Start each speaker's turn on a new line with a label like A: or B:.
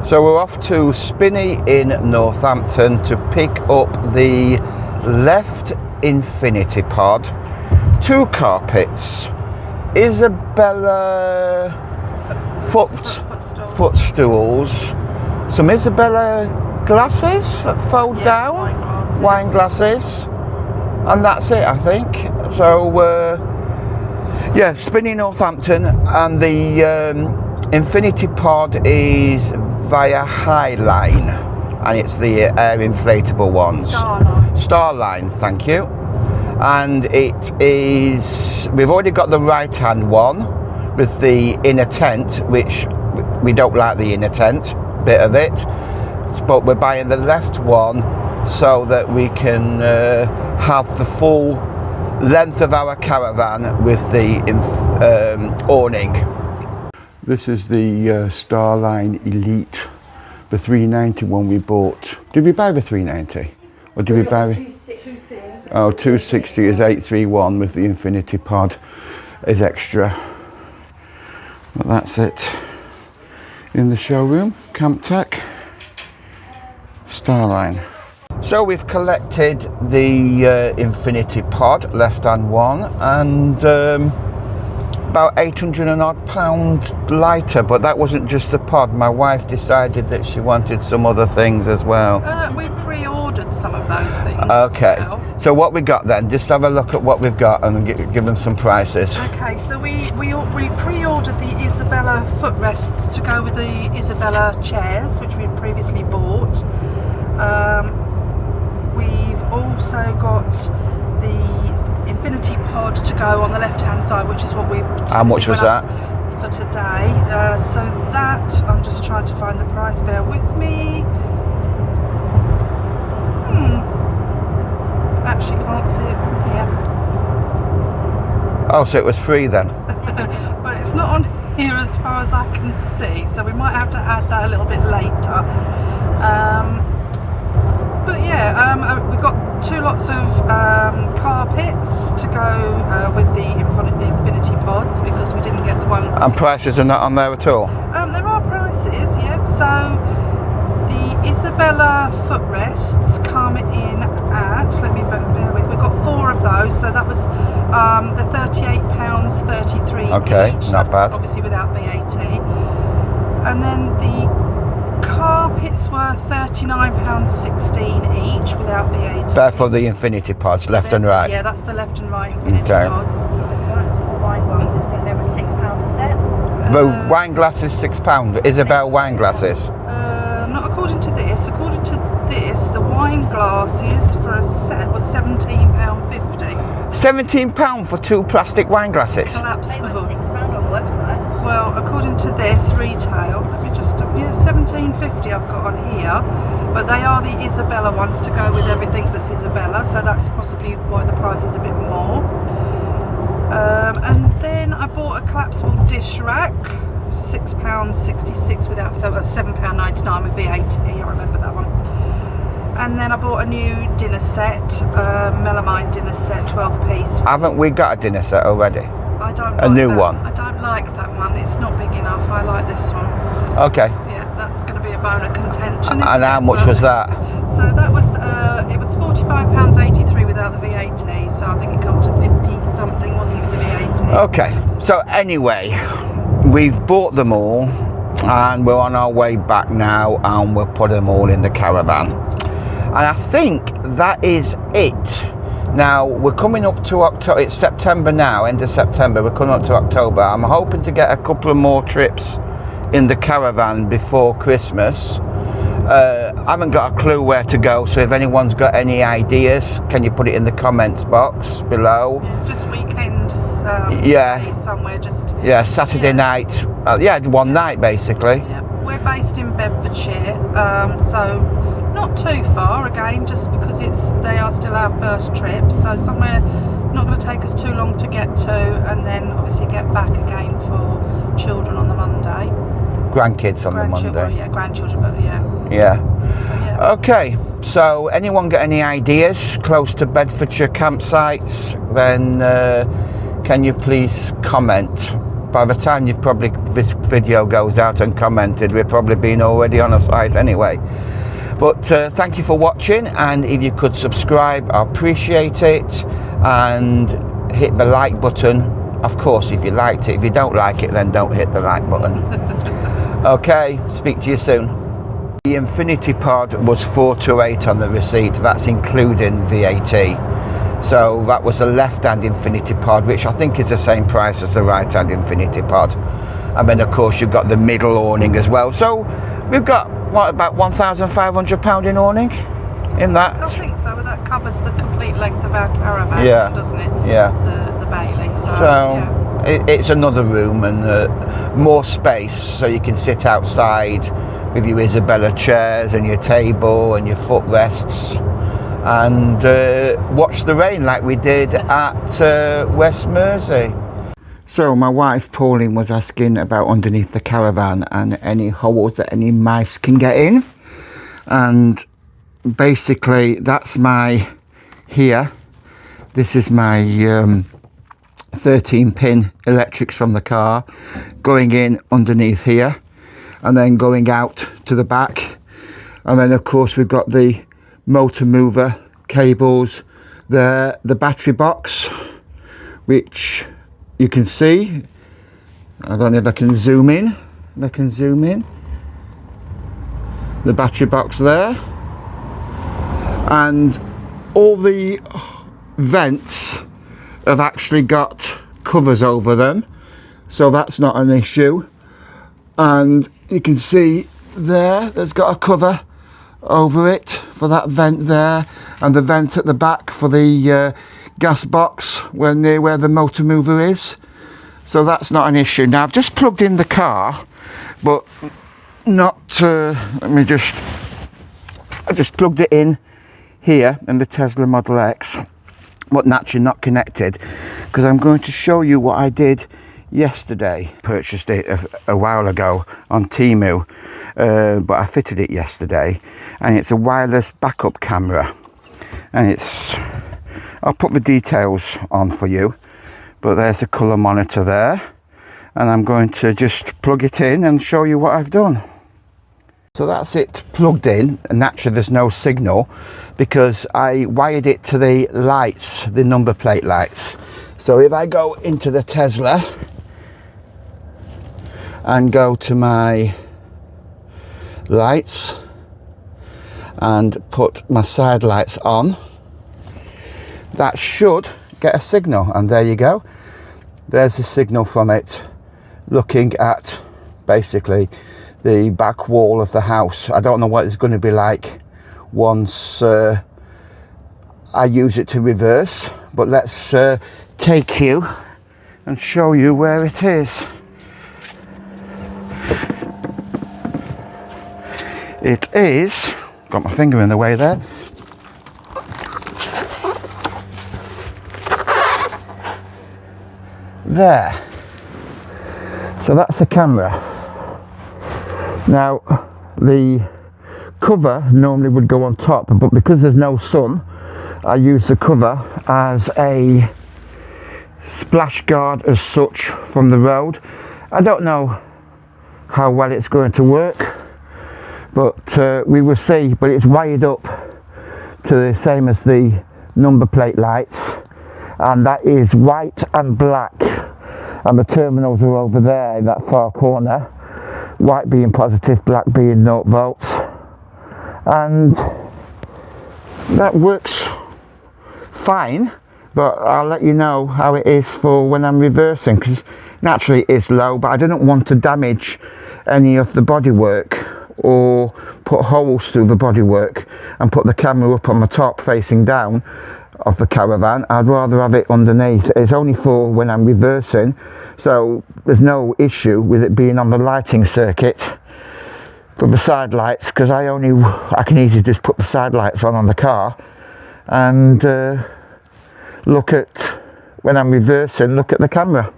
A: So we're off to Spinney in Northampton to pick up the left infinity pod, 2 carpets, Isabella footstools, some Isabella glasses that fold down, wine glasses, and that's it, I think. So yeah, Spinney Northampton, and the infinity pod is via Highline, and it's the air inflatable ones. Starline, thank you. And it is, we've already got the right hand one with the inner tent, which we don't like the inner tent bit of it, but we're buying the left one so that we can have the full length of our caravan with the awning. This is the Starline Elite, the 390 one we bought. Did we buy the 390? Or did we buy the 260? Oh, 260 is 831 with the infinity pod is extra. But that's it. In the showroom, Camptech Starline. So we've collected the infinity pod, left hand one, and about 800 and odd pound lighter, but that wasn't just the pod. My wife decided that she wanted some other things as well.
B: We pre-ordered some of those things.
A: Okay,
B: as well.
A: So what we got then? Just have a look at what we've got and give them some prices.
B: Okay, so we pre-ordered the Isabella footrests to go with the Isabella chairs, which we had previously bought. We've also got the infinity pod to go on the left hand side, which is what we.
A: How much was that
B: for today? So that, I'm just trying to find the price, bear with me. Actually can't see it from here.
A: Oh, so it was free then?
B: Well, it's not on here as far as I can see, so we might have to add that a little bit later. But yeah, we've got 2 lots of carpets to go with the infinity pods, because we didn't get the one.
A: And prices are not on there at all?
B: There are prices, yep. So the Isabella footrests come in at, let me bear with, we've got 4 of those, so that was the £38.33
A: okay,
B: each.
A: Not bad.
B: Obviously without VAT. And then the carpets were £39.16 each without VAT.
A: They're for the infinity pods, so left and right?
B: Yeah, that's the left and right infinity pods.
C: According to the wine glasses, that they were £6 a set.
A: The wine glasses £6. Isabel wine glasses?
B: Not according to this. According to this, the wine glasses for a set was £17.50.
A: £17 for 2 plastic wine glasses?
C: They were £6 on the website.
B: Well, according to this retail, let me just, yeah, £17.50 I've got on here, but they are the Isabella ones to go with everything that's Isabella, so that's possibly why the price is a bit more. And then I bought a collapsible dish rack, £6.66 without, so £7.99 with VAT, I remember that one. And then I bought a new dinner set, melamine dinner set, 12 piece.
A: Haven't we got a dinner set already?
B: I don't like
A: a new
B: that.
A: one?
B: I don't like that one, it's not big enough, I like this one.
A: Okay.
B: Yeah, that's going to be a bone of contention.
A: And how much was that?
B: So that was, it was £45.83 without the VAT, so I think it comes to 50 something, wasn't it, with the VAT?
A: Okay, so anyway, we've bought them all, and we're on our way back now, and we'll put them all in the caravan. And I think that is it. Now, we're coming up to October, it's September now, end of September, we're coming up to October. I'm hoping to get a couple of more trips in the caravan before Christmas. I haven't got a clue where to go, so if anyone's got any ideas, can you put it in the comments box below?
B: Yeah, just weekends,
A: yeah,
B: somewhere, just...
A: Yeah, Saturday night, yeah, one night basically.
B: Yeah, we're based in Bedfordshire, so not too far again, just because they are still our first trip, so somewhere not going to take us too long to get to, and then obviously get back again for children on the Monday.
A: Grandkids on the Monday.
B: Yeah, grandchildren, but yeah.
A: Yeah.
B: So, yeah.
A: Okay, so anyone got any ideas close to Bedfordshire campsites, then can you please comment by the time this video goes out and commented, we've probably been already on a site anyway. But thank you for watching, and if you could subscribe, I appreciate it, and hit the like button, of course, if you liked it. If you don't like it, then don't hit the like button. Okay, speak to you soon. The Infinity Pod was 428 on the receipt. That's including VAT. So that was a left-hand Infinity Pod, which I think is the same price as the right-hand Infinity Pod. And then of course you've got the middle awning as well. So we've got, what, about £1,500 in awning in that?
B: I think so, but that covers the complete length of our caravan,
A: Yeah.
B: doesn't it?
A: Yeah.
B: The Bailey. So
A: yeah. It's another room and more space, so you can sit outside with your Isabella chairs and your table and your footrests, and watch the rain like we did at West Mersey. So my wife Pauline was asking about underneath the caravan and any holes that any mice can get in, and basically that's my this is my 13-pin electrics from the car going in underneath here and then going out to the back, and then of course we've got the motor mover cables there, the battery box, which you can see. I don't know if I can zoom in. The battery box there, and all the vents have actually got covers over them, so that's not an issue. And you can see there's got a cover over it for that vent there, and the vent at the back for the gas box near where the motor mover is, so that's not an issue. Now I've just plugged in the car, but not I just plugged it in here in the Tesla Model X, but naturally not connected, because I'm going to show you what I did yesterday. Purchased it a while ago on Temu, but I fitted it yesterday, and it's a wireless backup camera, and I'll put the details on for you, but there's a colour monitor there, and I'm going to just plug it in and show you what I've done. So that's it plugged in, and naturally there's no signal because I wired it to the lights, the number plate lights. So if I go into the Tesla and go to my lights and put my side lights on, that should get a signal, and there you go. There's a signal from it looking at basically the back wall of the house. I don't know what it's going to be like once I use it to reverse, but let's take you and show you where it is. It is, got my finger in the way there, there. So that's the camera. Now the cover normally would go on top, but because there's no sun, I use the cover as a splash guard as such from the road. I don't know how well it's going to work, but we will see. But it's wired up to the same as the number plate lights, and that is white and black, and the terminals are over there in that far corner, white being positive, black being 0 volts, and that works fine. But I'll let you know how it is for when I'm reversing, because naturally it is low, but I didn't want to damage any of the bodywork or put holes through the bodywork and put the camera up on the top facing down of the Caravan. I'd rather have it underneath. It's only for when I'm reversing, so there's no issue with it being on the lighting circuit for the side lights, because I can easily just put the side lights on the car and look at, when I'm reversing, look at the camera.